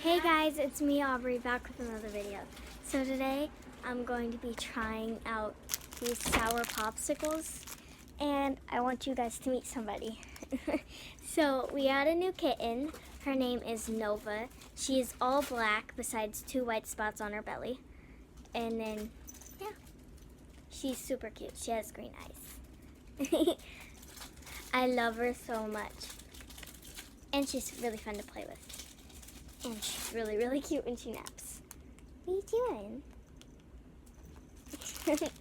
Hey guys, it's me Aubrey back with another video. So today I'm going to be trying out these sour popsicles and I want you guys to meet somebody. So we got a new kitten. Her name is Nova. She is all black besides 2 white spots on her belly. And then, yeah, she's super cute. She has green eyes. I love her so much. And she's really fun to play with. And she's really, really cute when she naps. What are you doing?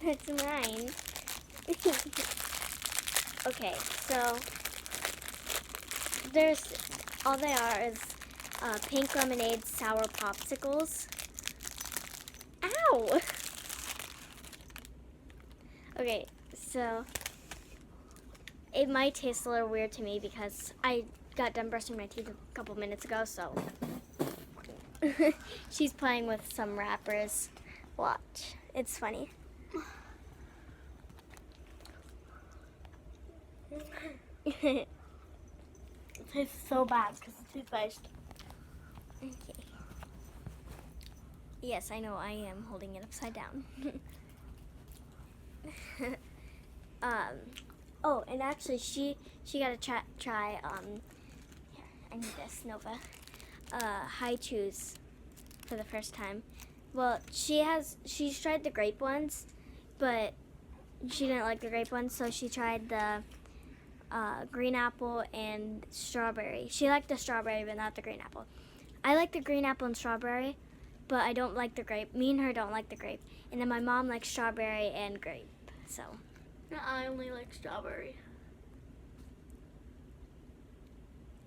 That's mine. Okay, so all they are is pink lemonade sour popsicles. Ow! Okay, so it might taste a little weird to me because I got done brushing my teeth a couple minutes ago, so she's playing with some wrappers. Watch. It's funny. It tastes so bad because it's toothpaste. Okay. Yes, I know. I am holding it upside down. Oh, and actually, she got to try. Here, I need this, Nova. High chews for the first time. Well, she's tried the grape ones, but she didn't like the grape ones, so she tried the green apple and strawberry. She liked the strawberry, but not the green apple. I like the green apple and strawberry, but I don't like the grape. Me and her don't like the grape. And then my mom likes strawberry and grape, so. No, I only like strawberry.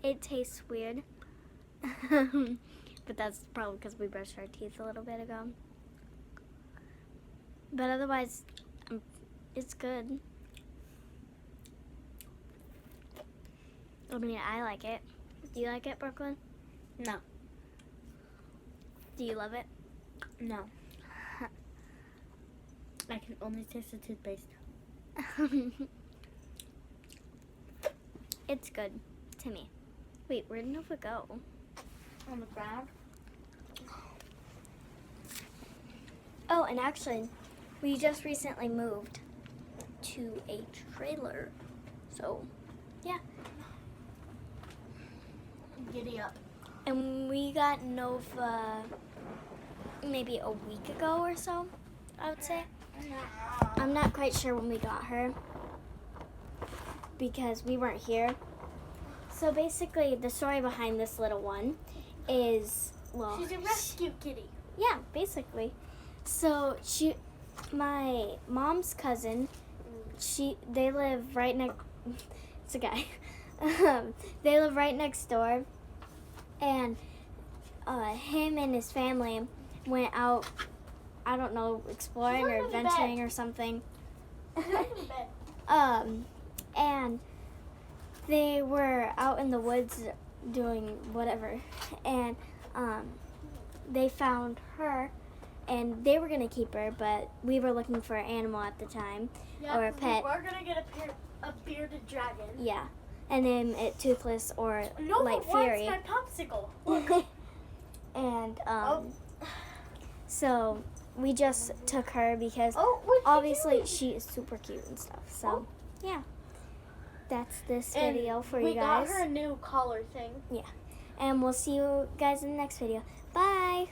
It tastes weird. But that's probably because we brushed our teeth a little bit ago. But otherwise, it's good. I mean, I like it. Do you like it, Brooklyn? No. Do you love it? No. I can only taste the toothpaste. It's good to me. Wait, where did Nova go? On the ground. Oh, and actually, we just recently moved to a trailer. So, yeah. Giddy up. And we got Nova maybe a week ago or so, I would say. I'm not quite sure when we got her because we weren't here. So basically, the story behind this little one is, well, she's a rescue kitty. Yeah, basically. So my mom's cousin, they live right next. It's a guy. They live right next door, and him and his family went out. I don't know, exploring or adventuring or something. And they were out in the woods doing whatever, and they found her, and they were gonna keep her, but we were looking for an animal at the time, or a pet. We're gonna get a bearded dragon. Yeah, and name it Toothless or No, Light Fury. my popsicle. Look. And so we just took her because what's obviously she is super cute and stuff. So yeah, that's this video for you guys. We got her a new collar thing. Yeah, and we'll see you guys in the next video. Bye.